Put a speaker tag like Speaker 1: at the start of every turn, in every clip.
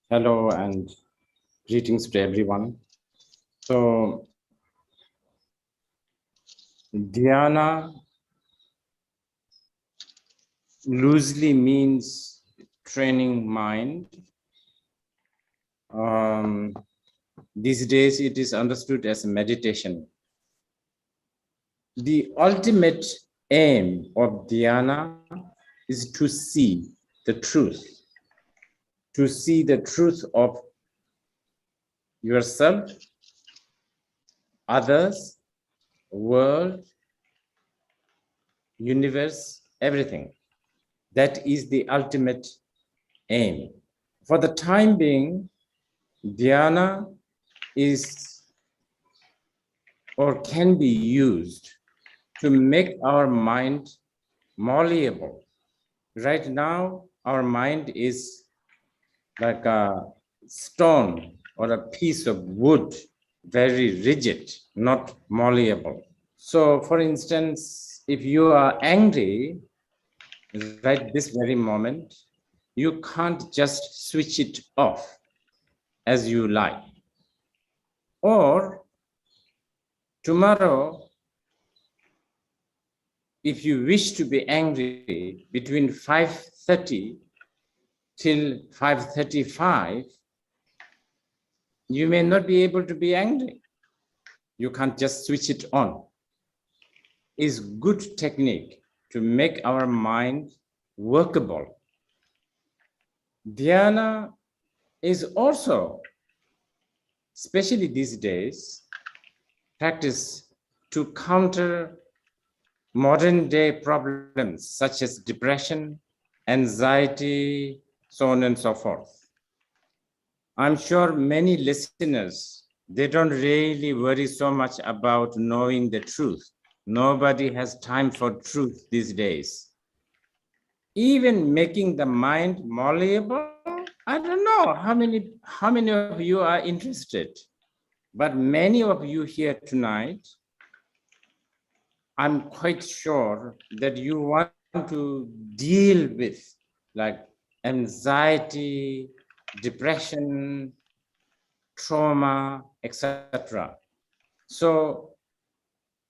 Speaker 1: Hello and greetings to everyone. So, Dhyana loosely means training mind. These days it is understood as meditation. The ultimate aim of Dhyana is to see the truth of yourself, others, world, universe, everything. That is the ultimate aim. For the time being, dhyana is or can be used to make our mind malleable. Right now, our mind is like a stone or a piece of wood, very rigid, not malleable. So, for instance, if you are angry, right this very moment, you can't just switch it off as you like. Or tomorrow, if you wish to be angry between 5:30 till 5:35, you may not be able to be angry. You can't just switch it on. It's good technique to make our mind workable. Dhyana is also, especially these days, practice to counter modern day problems such as depression, anxiety, so on and so forth. I'm sure many listeners, they don't really worry so much about knowing the truth. Nobody has time for truth these days. Even making the mind malleable, I don't know how many of you are interested, but many of you here tonight, I'm quite sure that you want to deal with like anxiety, depression, trauma, etc. So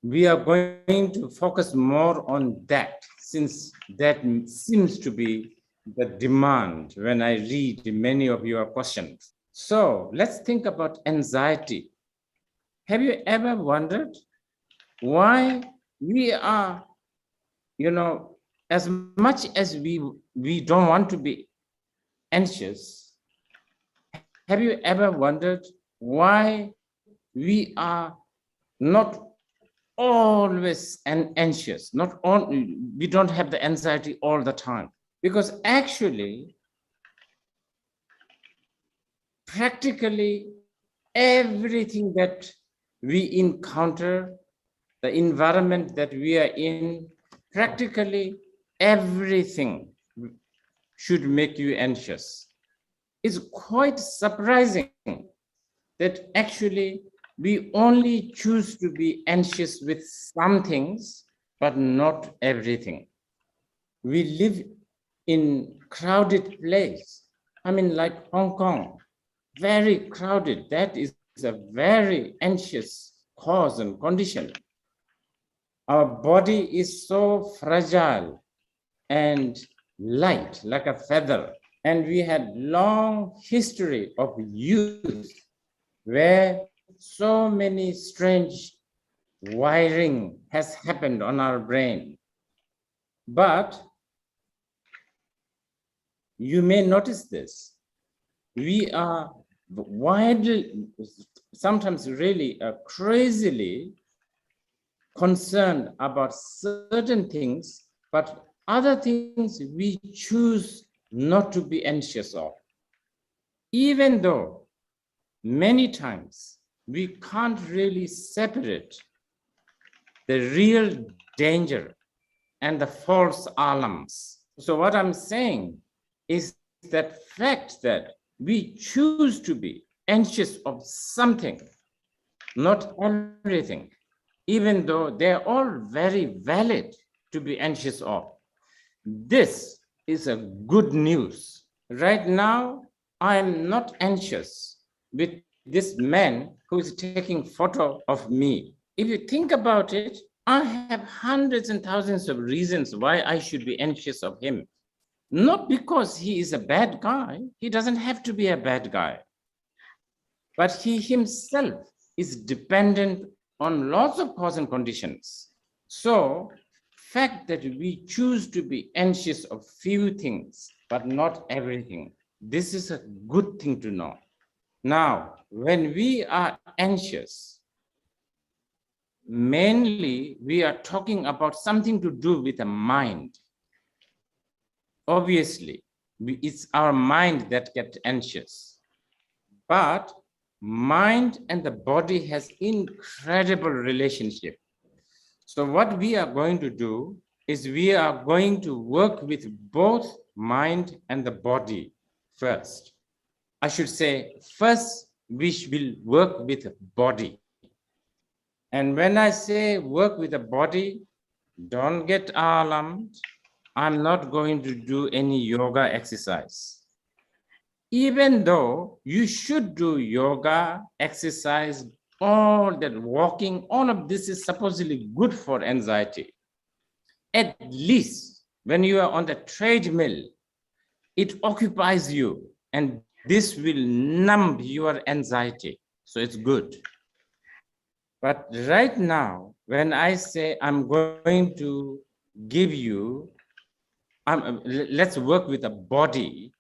Speaker 1: we are going to focus more on that, since that seems to be the demand when I read many of your questions. So let's think about anxiety. Have you ever wondered why we are, as much as we don't want to be anxious, have you ever wondered why we are not always anxious, we don't have the anxiety all the time? Because actually, practically everything that we encounter, the environment that we are in, practically everything should make you anxious. It's quite surprising that actually we only choose to be anxious with some things, but not everything. We live in crowded place. I mean, like Hong Kong, very crowded. That is a very anxious cause and condition. Our body is so fragile and light, like a feather. And we had long history of youth where so many strange wiring has happened on our brain. But you may notice this. We are widely, sometimes really crazily concerned about certain things, but other things we choose not to be anxious of. Even though many times we can't really separate the real danger and the false alarms. So what I'm saying is that fact that we choose to be anxious of something, not everything, even though they're all very valid to be anxious of. This is a good news. Right now, I am not anxious with this man who is taking photo of me. If you think about it, I have hundreds and thousands of reasons why I should be anxious of him. Not because he is a bad guy. He doesn't have to be a bad guy. But he himself is dependent on lots of cause and conditions. So, fact that we choose to be anxious of few things, but not everything, this is a good thing to know. Now, when we are anxious, mainly we are talking about something to do with the mind. Obviously, it's our mind that gets anxious. But mind and the body has incredible relationship. So what we are going to do is we are going to work with both mind and the body first. I should say, first we will work with body. And when I say work with the body, don't get alarmed. I'm not going to do any yoga exercise. Even though you should do yoga, exercise, all that walking, all of this is supposedly good for anxiety. At least when you are on the treadmill, it occupies you and this will numb your anxiety. So it's good. But right now, when I say I'm going to give you, let's work with the body,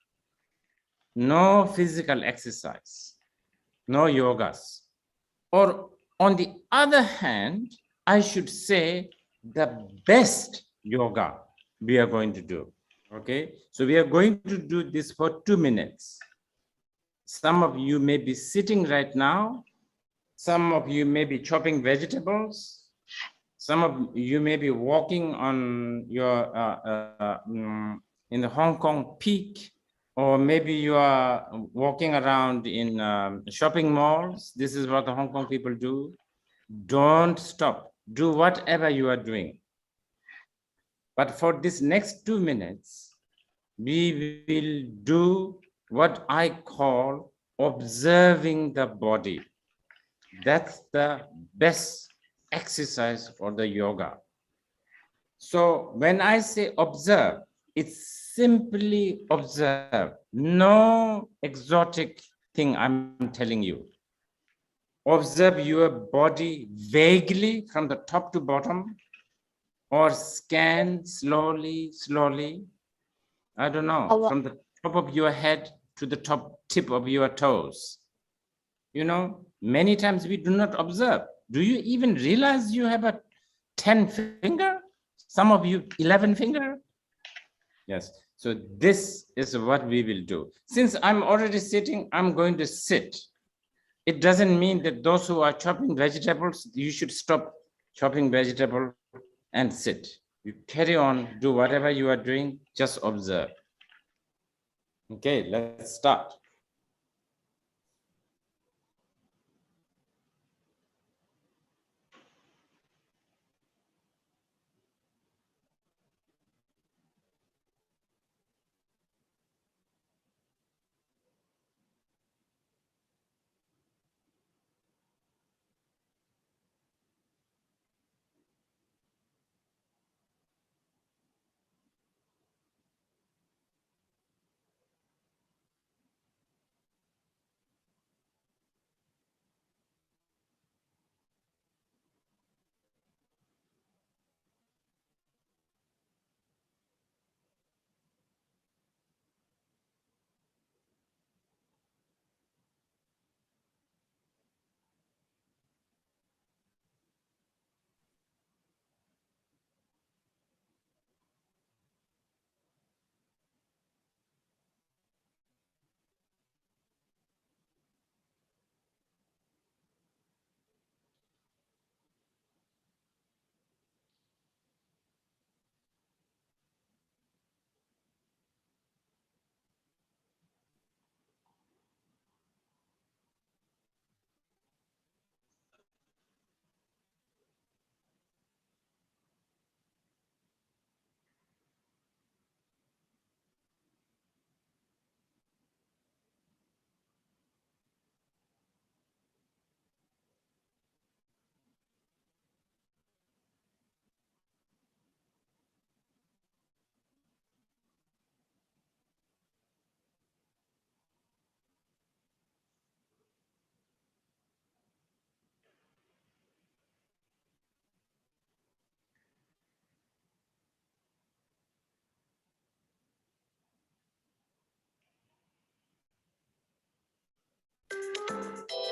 Speaker 1: no physical exercise, no yogas. Or on the other hand, I should say the best yoga we are going to do. Okay, so we are going to do this for 2 minutes. Some of you may be sitting right now. Some of you may be chopping vegetables. Some of you may be walking on your in the Hong Kong peak, or maybe you are walking around in shopping malls. This is what the Hong Kong people do. Don't stop. Do whatever you are doing. But for this next 2 minutes, we will do what I call observing the body. That's the best exercise for the yoga. So when I say observe, it's simply observe. No exotic thing I'm telling you. Observe your body vaguely from the top to bottom, or scan slowly, slowly. I don't know, from the top of your head to the top tip of your toes. You know, many times we do not observe. Do you even realize you have a 10 finger? Some of you 11 finger? Yes. So this is what we will do. Since I'm already sitting, I'm going to sit. It doesn't mean that those who are chopping vegetables, you should stop chopping vegetable and sit. You carry on, do whatever you are doing, just observe. Okay, let's start.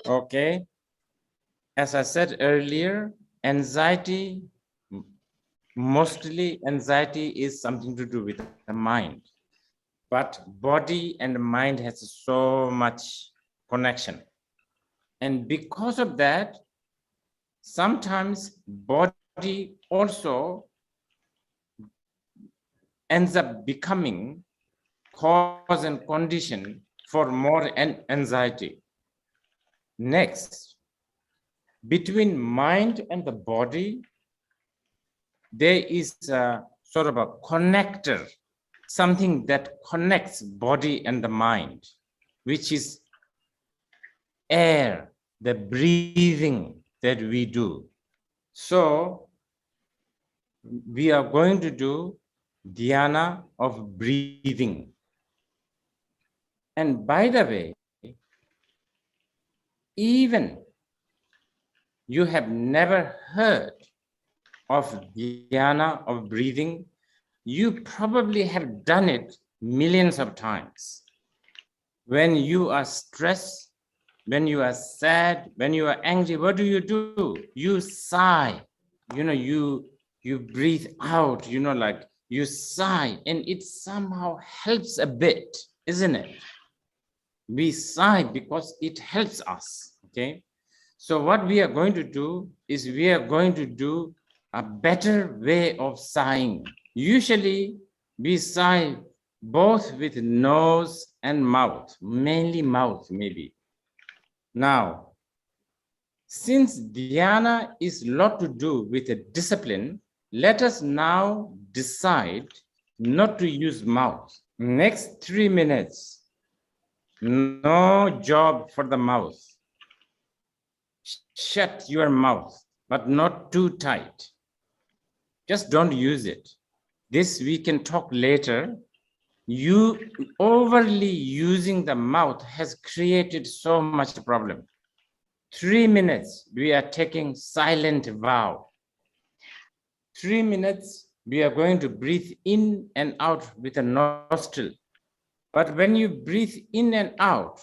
Speaker 1: Okay. As I said earlier, anxiety, mostly anxiety is something to do with the mind. But body and mind has so much connection. And because of that, sometimes body also ends up becoming cause and condition for more anxiety. Next, between mind and the body, there is a sort of a connector, something that connects body and the mind, which is air, the breathing that we do. So we are going to do dhyana of breathing. And by the way, even you have never heard of dhyana of breathing, you probably have done it millions of times. When you are stressed, when you are sad, when you are angry, what do? You sigh. You breathe out, like you sigh, and it somehow helps a bit, isn't it? We sigh because it helps us, okay? So what we are going to do is we are going to do a better way of sighing. Usually we sigh both with nose and mouth, mainly mouth maybe. Now, since dhyana is a lot to do with a discipline, let us now decide not to use mouth. Next 3 minutes, no job for the mouth. Shut your mouth, but not too tight. Just don't use it. This we can talk later. You overly using the mouth has created so much problem. 3 minutes, we are taking silent vow. 3 minutes, we are going to breathe in and out with a nostril. But when you breathe in and out,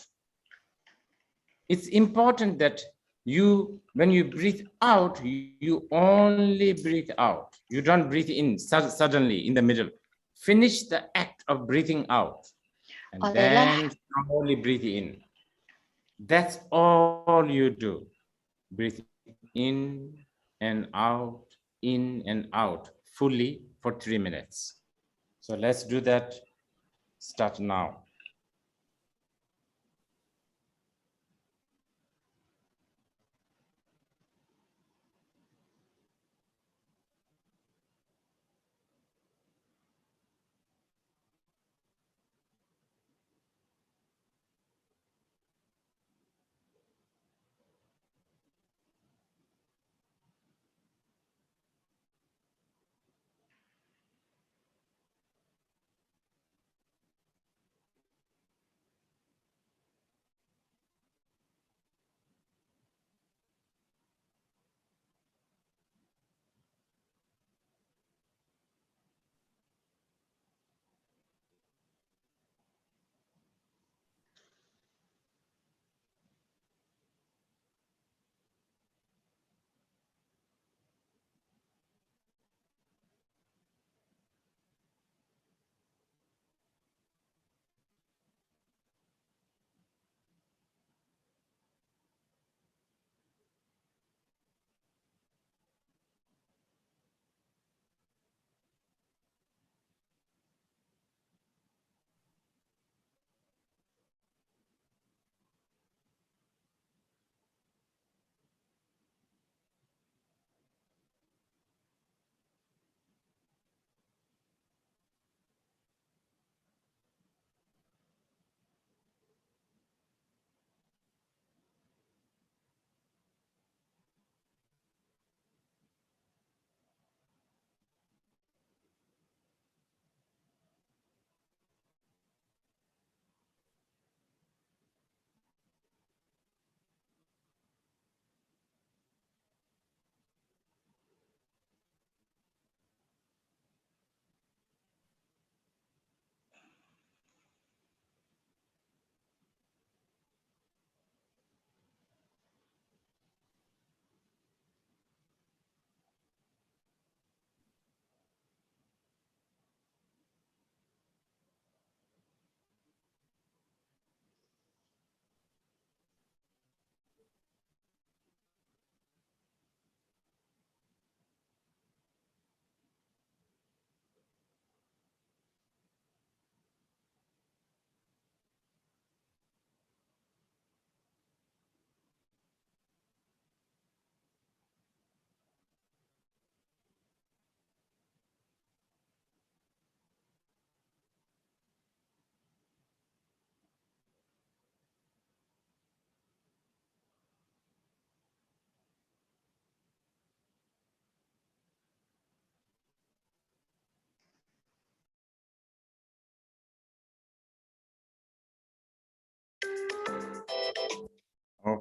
Speaker 1: it's important that when you breathe out, you only breathe out. You don't breathe in suddenly in the middle. Finish the act of breathing out and then slowly breathe in. That's all you do. Breathe in and out fully for 3 minutes. So let's do that. Start now.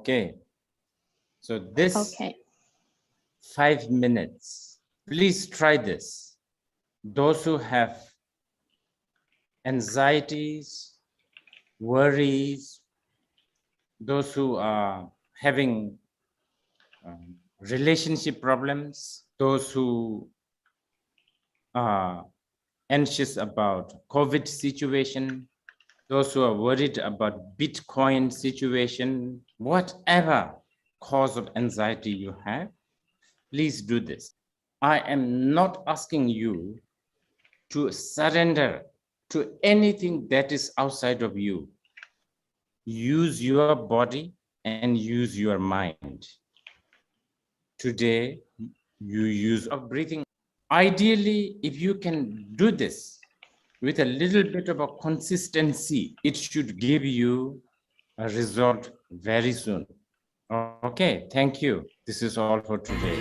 Speaker 1: Okay. So this
Speaker 2: Okay.
Speaker 1: 5 minutes, please try this. Those who have anxieties, worries, those who are having relationship problems, those who are anxious about COVID situation, those who are worried about Bitcoin situation, whatever cause of anxiety you have, please do this. I am not asking you to surrender to anything that is outside of you. Use your body and use your mind. Today, you use of breathing. Ideally, if you can do this with a little bit of a consistency, it should give you a result very soon. Okay, thank you. This is all for today.